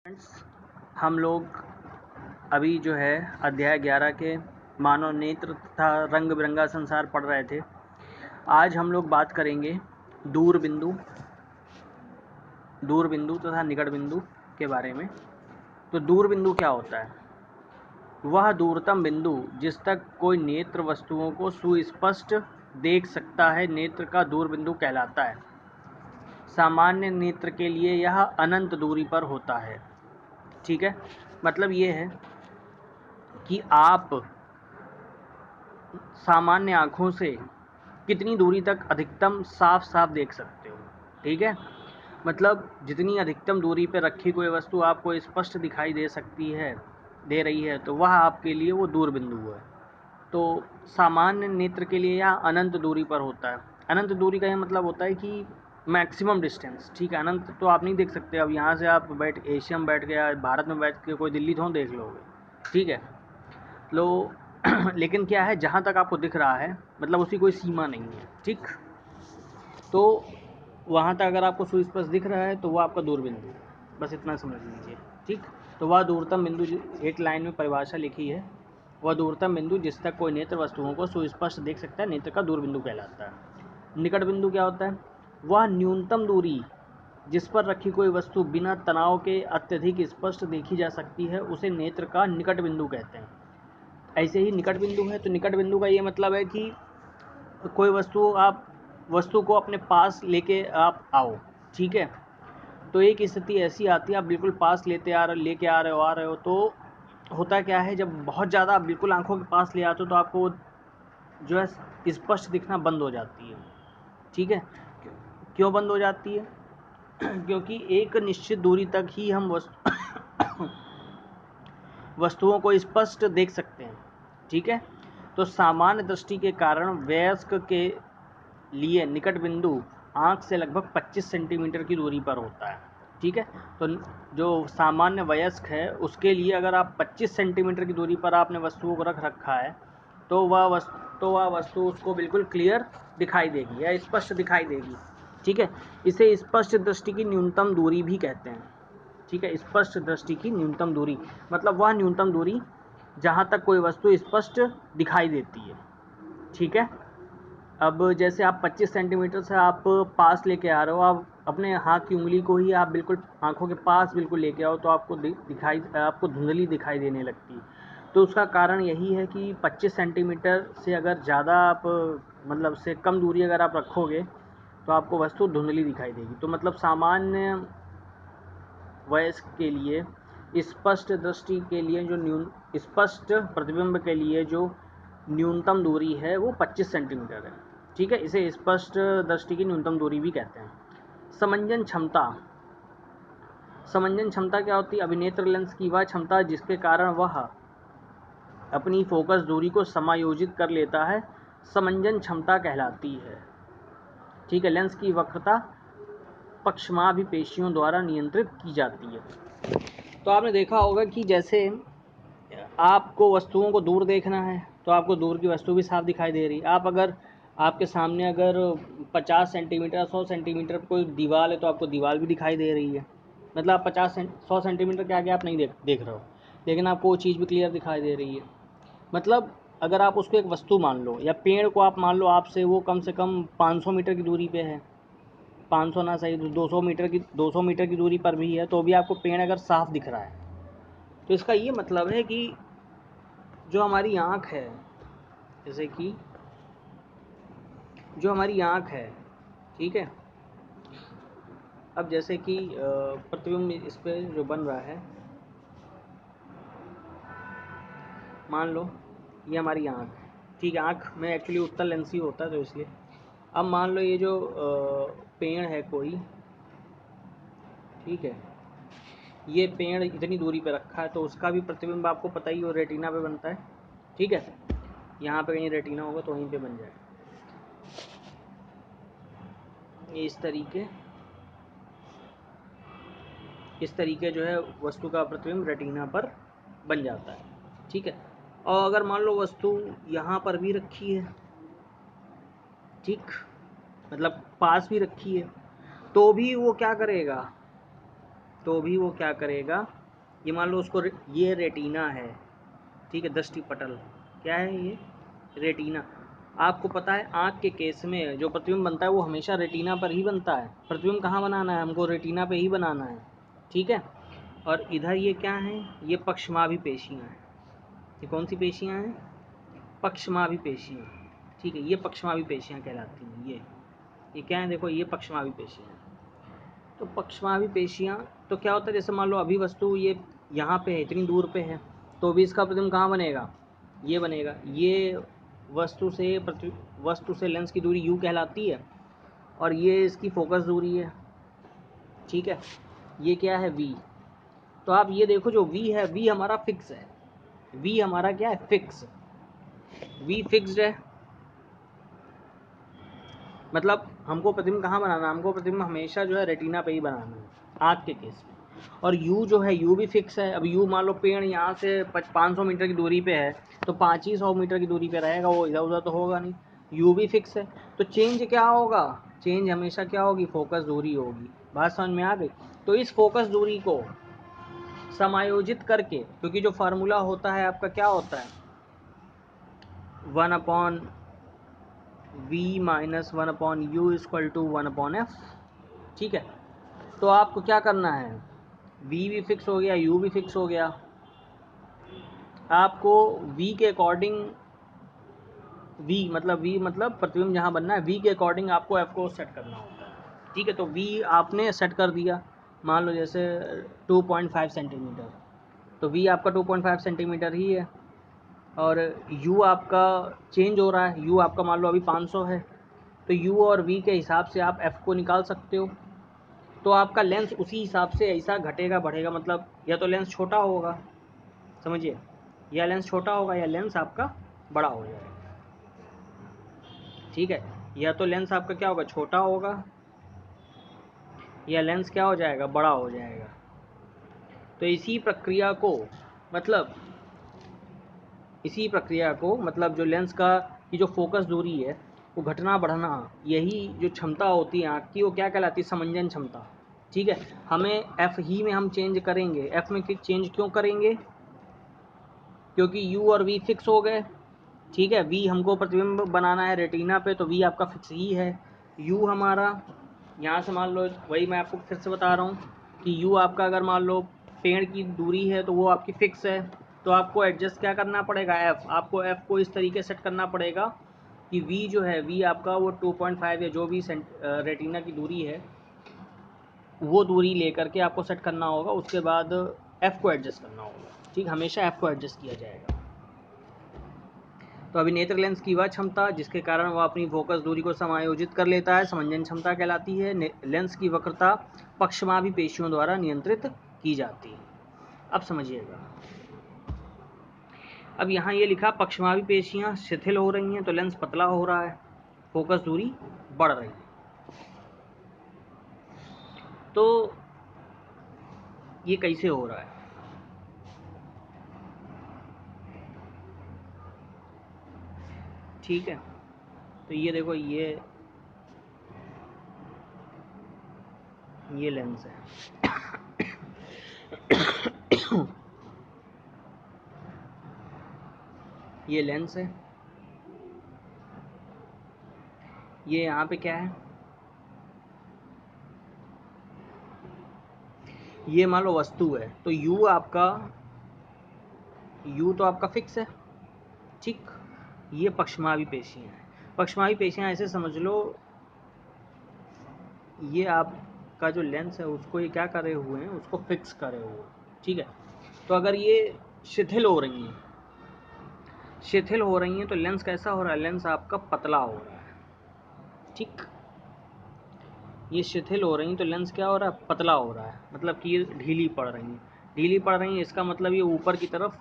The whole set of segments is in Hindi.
फ्रेंड्स, हम लोग अभी जो है अध्याय 11 के मानव नेत्र तथा रंग बिरंगा संसार पढ़ रहे थे। आज हम लोग बात करेंगे दूर बिंदु तथा निकट बिंदु के बारे में। तो दूर बिंदु क्या होता है? वह दूरतम बिंदु जिस तक कोई नेत्र वस्तुओं को सुस्पष्ट देख सकता है नेत्र का दूर बिंदु कहलाता है। सामान्य नेत्र के लिए यह अनंत दूरी पर होता है। ठीक है, मतलब ये है कि आप सामान्य आँखों से कितनी दूरी तक अधिकतम साफ देख सकते हो। ठीक है, मतलब जितनी अधिकतम दूरी पर रखी कोई वस्तु आपको स्पष्ट दिखाई दे रही है तो वह आपके लिए वो दूर बिंदु है। तो सामान्य नेत्र के लिए यह अनंत दूरी पर होता है। अनंत दूरी का यह मतलब होता है कि मैक्सिमम डिस्टेंस। ठीक है, अनंत तो आप नहीं देख सकते। अब यहाँ से आप एशिया में बैठ के या भारत में बैठ के कोई दिल्ली थोड़ा देख लोगे। ठीक है, लो लेकिन क्या है, जहाँ तक आपको दिख रहा है मतलब उसकी कोई सीमा नहीं है। ठीक, तो वहाँ तक अगर आपको सुस्पष्ट दिख रहा है तो वो आपका दूर बिंदु है। बस इतना समझ लीजिए। ठीक, तो वह दूरतम बिंदु, एक लाइन में परिभाषा लिखी है, वह दूरतम बिंदु जिस तक कोई नेत्र वस्तुओं को सुस्पष्ट देख सकता है नेत्र का दूर बिंदु कहलाता है। निकट बिंदु क्या होता है? वह न्यूनतम दूरी जिस पर रखी कोई वस्तु बिना तनाव के अत्यधिक स्पष्ट देखी जा सकती है उसे नेत्र का निकट बिंदु कहते हैं। ऐसे ही निकट बिंदु है, तो निकट बिंदु का ये मतलब है कि कोई वस्तु को अपने पास लेके आप आओ। ठीक है, तो एक स्थिति ऐसी आती है, आप बिल्कुल पास लेके आ रहे हो तो होता क्या है, जब बहुत ज़्यादा आप बिल्कुल आंखों के पास ले आते हो तो आपको जो है स्पष्ट दिखना बंद हो जाती है। ठीक है, क्यों बंद हो जाती है? क्योंकि एक निश्चित दूरी तक ही हम वस्तुओं को स्पष्ट देख सकते हैं। ठीक है, तो सामान्य दृष्टि के कारण वयस्क के लिए निकट बिंदु आँख से लगभग 25 सेंटीमीटर की दूरी पर होता है। ठीक है, तो जो सामान्य वयस्क है उसके लिए अगर आप 25 सेंटीमीटर की दूरी पर आपने वस्तुओं को रख रखा है तो वह वस्तु उसको बिल्कुल क्लियर दिखाई देगी या स्पष्ट दिखाई देगी। ठीक है, इसे स्पष्ट दृष्टि की न्यूनतम दूरी भी कहते हैं। ठीक है, स्पष्ट दृष्टि की न्यूनतम दूरी मतलब वह न्यूनतम दूरी जहाँ तक कोई वस्तु स्पष्ट दिखाई देती है। ठीक है, अब जैसे आप 25 सेंटीमीटर से आप पास लेके आ रहे हो, आप अपने हाथ की उंगली को ही आप बिल्कुल आंखों के पास बिल्कुल लेके आओ तो आपको धुंधली दिखाई देने लगती है। तो उसका कारण यही है कि 25 सेंटीमीटर से अगर ज़्यादा आप मतलब से कम दूरी अगर आप रखोगे तो आपको वस्तु धुंधली दिखाई देगी। तो मतलब सामान्य वयस्क के लिए स्पष्ट दृष्टि के लिए स्पष्ट प्रतिबिंब के लिए जो न्यूनतम दूरी है वो 25 सेंटीमीटर है। ठीक है, इसे स्पष्ट दृष्टि की न्यूनतम दूरी भी कहते हैं। समंजन क्षमता क्या होती है? अभिनेत्र लेंस की वह क्षमता जिसके कारण वह अपनी फोकस दूरी को समायोजित कर लेता है समंजन क्षमता कहलाती है। ठीक है, लेंस की वक्रता पक्षमाभिपेशियों द्वारा नियंत्रित की जाती है। तो आपने देखा होगा कि जैसे आपको वस्तुओं को दूर देखना है तो आपको दूर की वस्तु भी साफ दिखाई दे रही है। आपके सामने अगर 50 सेंटीमीटर 100 सेंटीमीटर कोई दीवार है तो आपको दीवार भी दिखाई दे रही है। मतलब आप 100 सेंटीमीटर के आगे आप नहीं देख रहे हो, लेकिन आपको वो चीज़ भी क्लियर दिखाई दे रही है। मतलब अगर आप उसको एक वस्तु मान लो या पेड़ को आप मान लो, आपसे वो कम से कम 500 मीटर की दूरी पे है, 500 ना सही 200 मीटर की दूरी पर भी है, तो भी आपको पेड़ अगर साफ दिख रहा है तो इसका ये मतलब है कि जो हमारी आँख है, जैसे कि जो हमारी आँख है, ठीक है, अब जैसे कि प्रतिबिंब इस पे जो बन रहा है, मान लो ये हमारी आँख है। ठीक है, आँख में एक्चुअली उत्तल लेंस ही होता है तो इसलिए अब मान लो ये जो पेड़ है कोई, ठीक है, ये पेड़ इतनी दूरी पे रखा है तो उसका भी प्रतिबिंब आपको पता ही हो रेटिना पे बनता है। ठीक है, यहाँ पे कहीं रेटिना होगा तो वहीं पे बन जाएगा। इस तरीके जो है वस्तु का प्रतिबिंब रेटिना पर बन जाता है। ठीक है, और अगर मान लो वस्तु यहाँ पर भी रखी है, ठीक, मतलब पास भी रखी है, तो भी वो क्या करेगा, तो भी वो क्या करेगा, ये मान लो उसको ये रेटिना है, ठीक है, दृष्टि पटल क्या है ये, रेटिना। आपको पता है आँख के केस में जो प्रतिबिंब बनता है वो हमेशा रेटिना पर ही बनता है। प्रतिबिंब कहाँ बनाना है हमको, रेटिना पे ही बनाना है, ठीक है। और इधर ये क्या है, ये पक्षमाभि पेशियाँ हैं। ये कौन सी पेशियाँ हैं, पक्षमाभि पेशियाँ, ठीक है। ये पक्षमाभि पेशियाँ कहलाती हैं। ये क्या है, देखो ये पक्षमाभि पेशियाँ हैं। तो पक्षमाभि पेशियाँ तो क्या होता है, जैसे मान लो अभी वस्तु ये यहाँ पे है, इतनी दूर पे है, तो भी इसका प्रतिबिंब कहाँ बनेगा, ये बनेगा। ये वस्तु से लेंस की दूरी u कहलाती है, और ये इसकी फोकस दूरी है, ठीक है। ये क्या है, v। तो आप ये देखो जो v है, v हमारा फिक्स है, v हमारा क्या है, फिक्स, v फिक्स्ड है। मतलब हमको प्रतिबिंब कहाँ बनाना है, हमको प्रतिबिंब हमेशा जो है रेटिना पे ही बनाना है आँख के केस में। और u जो है, u भी फिक्स है। अब u मान लो पेड़ यहाँ से 500 मीटर की दूरी पे है, तो 500 मीटर की दूरी पे रहेगा, वो इधर उधर तो होगा नहीं। u भी फिक्स है, तो चेंज क्या होगा, चेंज हमेशा क्या होगी, फोकस दूरी होगी। बात समझ में आ गई। तो इस फोकस दूरी को समायोजित करके, क्योंकि जो फार्मूला होता है आपका क्या होता है, 1/v minus 1/u equal to 1/f, ठीक है। तो आपको क्या करना है, v भी फिक्स हो गया, u भी फिक्स हो गया। आपको v के अकॉर्डिंग, v मतलब प्रतिबिंब जहाँ बनना है, v के अकॉर्डिंग आपको f को सेट करना होता है, ठीक है। तो v आपने सेट कर दिया, मान लो जैसे 2.5 सेंटीमीटर, तो v आपका 2.5 सेंटीमीटर ही है। और u आपका चेंज हो रहा है, u आपका मान लो अभी 500 है, तो u और v के हिसाब से आप f को निकाल सकते हो। तो आपका लेंस उसी हिसाब से ऐसा घटेगा बढ़ेगा, मतलब या तो लेंस छोटा होगा, समझिए, या लेंस छोटा होगा, या लेंस आपका बड़ा हो जाएगा, ठीक है। या तो लेंस आपका क्या होगा, छोटा होगा, या लेंस क्या हो जाएगा, बड़ा हो जाएगा। तो इसी प्रक्रिया को मतलब जो लेंस का की जो फोकस दूरी है वो घटना बढ़ना, यही जो क्षमता होती है आँख की, वो क्या कहलाती है, समंजन क्षमता, ठीक है। हमें एफ ही में हम चेंज करेंगे। एफ में चेंज क्यों करेंगे, क्योंकि यू और वी फिक्स हो गए, ठीक है। वी हमको प्रतिबिंब बनाना है रेटिना पे, तो वी आपका फिक्स ही है। यू हमारा यहाँ से मान लो, वही मैं आपको फिर से बता रहा हूँ कि यू आपका अगर मान लो पेड़ की दूरी है तो वो आपकी फिक्स है, तो आपको एडजस्ट क्या करना पड़ेगा, एफ। आपको एफ को इस तरीके सेट करना पड़ेगा कि वी जो है, वी आपका वो 2.5 या जो भी रेटिना की दूरी है वो दूरी लेकर के आपको सेट करना होगा। उसके बाद एफ़ को एडजस्ट करना होगा, ठीक, हमेशा एफ़ को एडजस्ट किया जाएगा। तो अभी नेत्र लेंस की वह क्षमता जिसके कारण वह अपनी फोकस दूरी को समायोजित कर लेता है, समंजन क्षमता कहलाती है। लेंस की वक्रता पक्षमाभि पेशियों द्वारा नियंत्रित की जाती है। अब समझिएगा, अब यहाँ ये लिखा पक्षमाभि पेशियाँ शिथिल हो रही हैं, तो लेंस पतला हो रहा है, फोकस दूरी बढ़ रही है। तो ये कैसे हो रहा है, ठीक है। तो ये देखो, ये लेंस है ये लेंस है, ये यहाँ पे क्या है, ये मान लो वस्तु है। तो u तो आपका फिक्स है, ठीक। ये पक्षमाभि पेशियाँ हैं। पक्षमाभि पेशियाँ ऐसे समझ लो, ये आपका जो लेंस है उसको ये क्या करे हुए हैं, उसको फिक्स करे हुए, ठीक है। तो अगर ये शिथिल हो रही हैं तो लेंस कैसा हो रहा है, लेंस आपका पतला हो रहा है, ठीक। ये शिथिल हो रही हैं तो लेंस क्या हो रहा है, पतला हो रहा है, मतलब कि ये ढीली पड़ रही हैं। इसका मतलब ये ऊपर की तरफ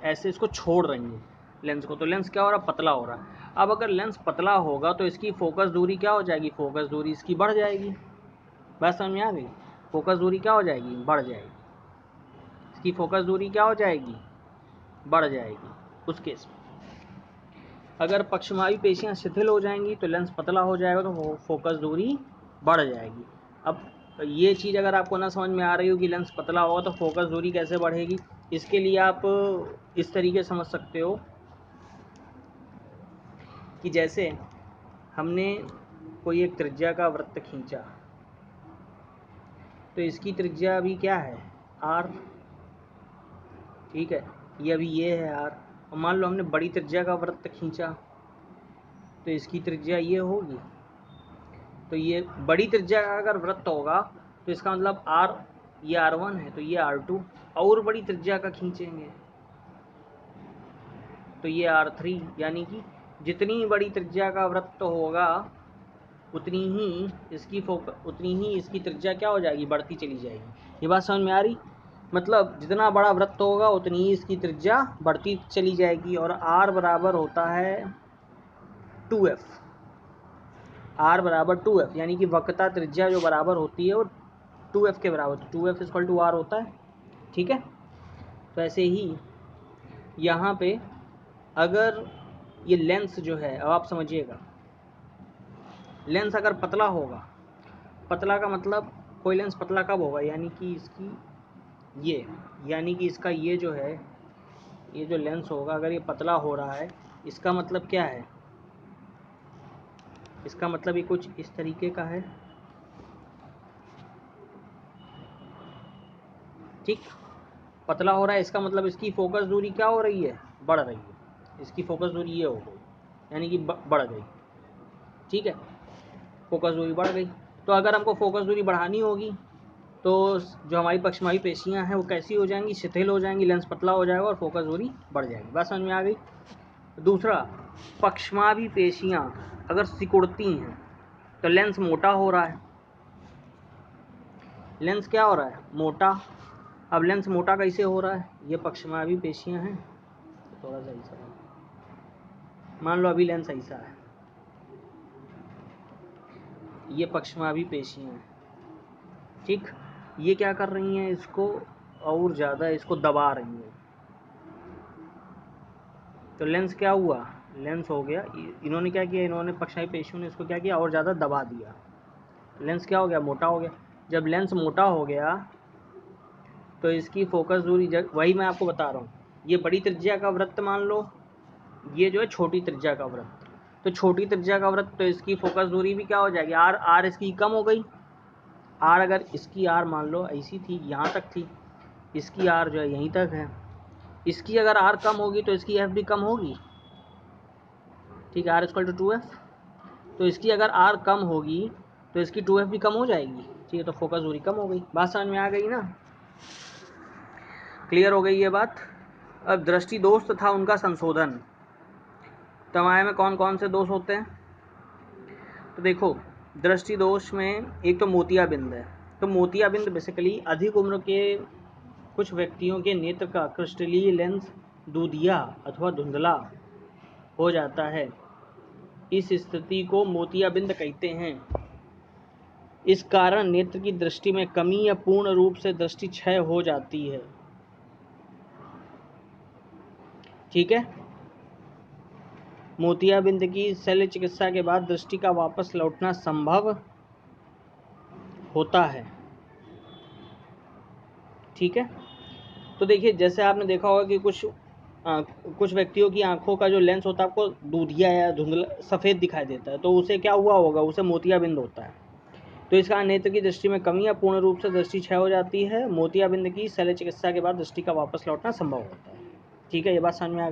ऐसे इसको छोड़ रही हैं लेंस को, तो लेंस क्या हो रहा है, पतला हो रहा है। अब अगर लेंस पतला होगा तो इसकी फोकस दूरी क्या हो जाएगी, फोकस दूरी इसकी बढ़ जाएगी। बात समझ में आ गई, फोकस दूरी क्या हो जाएगी, बढ़ जाएगी। इसकी फोकस दूरी क्या हो जाएगी, बढ़ जाएगी। उस केस में अगर पक्षमाभि पेशियाँ शिथिल हो जाएंगी तो लेंस पतला हो जाएगा, तो फोकस दूरी बढ़ जाएगी। अब ये चीज़ अगर आपको ना समझ में आ रही हो कि लेंस पतला होगा तो फोकस दूरी कैसे बढ़ेगी, इसके लिए आप इस तरीके समझ सकते हो कि जैसे हमने कोई एक त्रिज्या का वृत्त खींचा, तो इसकी त्रिज्या अभी क्या है, r, ठीक है, ये अभी ये है r। और मान लो हमने बड़ी त्रिज्या का वृत्त खींचा, तो इसकी त्रिज्या ये होगी। तो ये बड़ी त्रिज्या का अगर वृत्त होगा तो इसका मतलब r, ये r1 है तो ये r2, और बड़ी त्रिज्या का खींचेंगे तो ये r3, यानी कि जितनी बड़ी त्रिज्या का वृत्त होगा उतनी ही इसकी त्रिज्या क्या हो जाएगी, बढ़ती चली जाएगी। ये बात समझ में आ रही? मतलब जितना बड़ा वृत्त होगा उतनी ही इसकी त्रिज्या बढ़ती चली जाएगी। और r बराबर होता है 2f, r बराबर 2f, यानी कि वक्रता त्रिज्या जो बराबर होती है वो 2f के बराबर, तो 2f इक्वल टू r होता है, ठीक है। तो ऐसे ही यहाँ पे अगर ये लेंस जो है, अब आप समझिएगा, लेंस अगर पतला होगा, पतला का मतलब कोई लेंस पतला कब होगा, यानी कि इसका ये जो है, ये जो लेंस होगा अगर ये पतला हो रहा है, इसका मतलब क्या है, इसका मतलब ये कुछ इस तरीके का है, ठीक। पतला हो रहा है इसका मतलब इसकी फोकस दूरी क्या हो रही है, बढ़ रही है। इसकी फोकस दूरी ये हो गई, यानी कि बढ़ गई, ठीक है, फोकस दूरी बढ़ गई। तो अगर हमको फोकस दूरी बढ़ानी होगी तो जो हमारी पक्षमावी पेशियां हैं वो कैसी हो जाएंगी, शिथिल हो जाएंगी, लेंस पतला हो जाएगा और फोकस दूरी बढ़ जाएगी। बात समझ में आ गई? दूसरा, पक्षमावी पेशियां अगर सिकुड़ती हैं तो लेंस मोटा हो रहा है, लेंस क्या हो रहा है, मोटा। अब लेंस मोटा कैसे हो रहा है, ये पक्षमावी पेशियां हैं, थोड़ा सा ऐसा मान लो, अभी लेंस ऐसा है, ये पक्षमावी पेशियां हैं, ठीक। ये क्या कर रही हैं, इसको और ज़्यादा इसको दबा रही हैं, तो लेंस क्या हुआ, लेंस हो गया, इन्होंने क्या किया, इन्होंने पक्षमावी पेशियों ने इसको क्या किया, और ज़्यादा दबा दिया, लेंस क्या हो गया, मोटा हो गया। जब लेंस मोटा हो गया तो इसकी फोकस दूरी, वही मैं आपको बता रहा हूँ, ये बड़ी त्रिज्या का वृत्त मान लो, ये जो है छोटी त्रिज्या का वृत्त, तो छोटी त्रिज्या का वृत्त, तो इसकी फोकस दूरी भी क्या हो जाएगी, r इसकी कम हो गई। r अगर इसकी r मान लो ऐसी थी, यहाँ तक थी, इसकी r जो है यहीं तक है, इसकी अगर r कम होगी तो इसकी f भी कम होगी, ठीक है, r इक्वल टू 2f। तो इसकी अगर r कम होगी तो इसकी 2f भी कम हो जाएगी, ठीक है, तो फोकस दूरी कम हो गई। बात समझ में आ गई ना, क्लियर हो गई ये बात। अब दृष्टि दोष तथा उनका संशोधन, तमाय में कौन कौन से दोष होते हैं, तो देखो, दृष्टि दोष में एक तो मोतियाबिंद है। तो मोतियाबिंद बेसिकली अधिक उम्र के कुछ व्यक्तियों के नेत्र का क्रिस्टलीय लेंस दूधिया अथवा धुंधला हो जाता है, इस स्थिति को मोतियाबिंद कहते हैं। इस कारण नेत्र की दृष्टि में कमी या पूर्ण रूप से दृष्टि क्षय हो जाती है, ठीक है। मोतियाबिंद की शल्य चिकित्सा के बाद दृष्टि का वापस लौटना संभव होता है, ठीक है। तो देखिए, जैसे आपने देखा होगा कि कुछ व्यक्तियों की आंखों का जो लेंस होता है आपको दूधिया या धुंधला सफ़ेद दिखाई देता है, तो उसे क्या हुआ होगा, उसे मोतियाबिंद होता है। तो इसका नेत्र की दृष्टि में कमी या पूर्ण रूप से दृष्टि क्षय हो जाती है। मोतियाबिंद की शल्य चिकित्सा के बाद दृष्टि का वापस लौटना संभव होता है, ठीक है। ये बात समझ में आ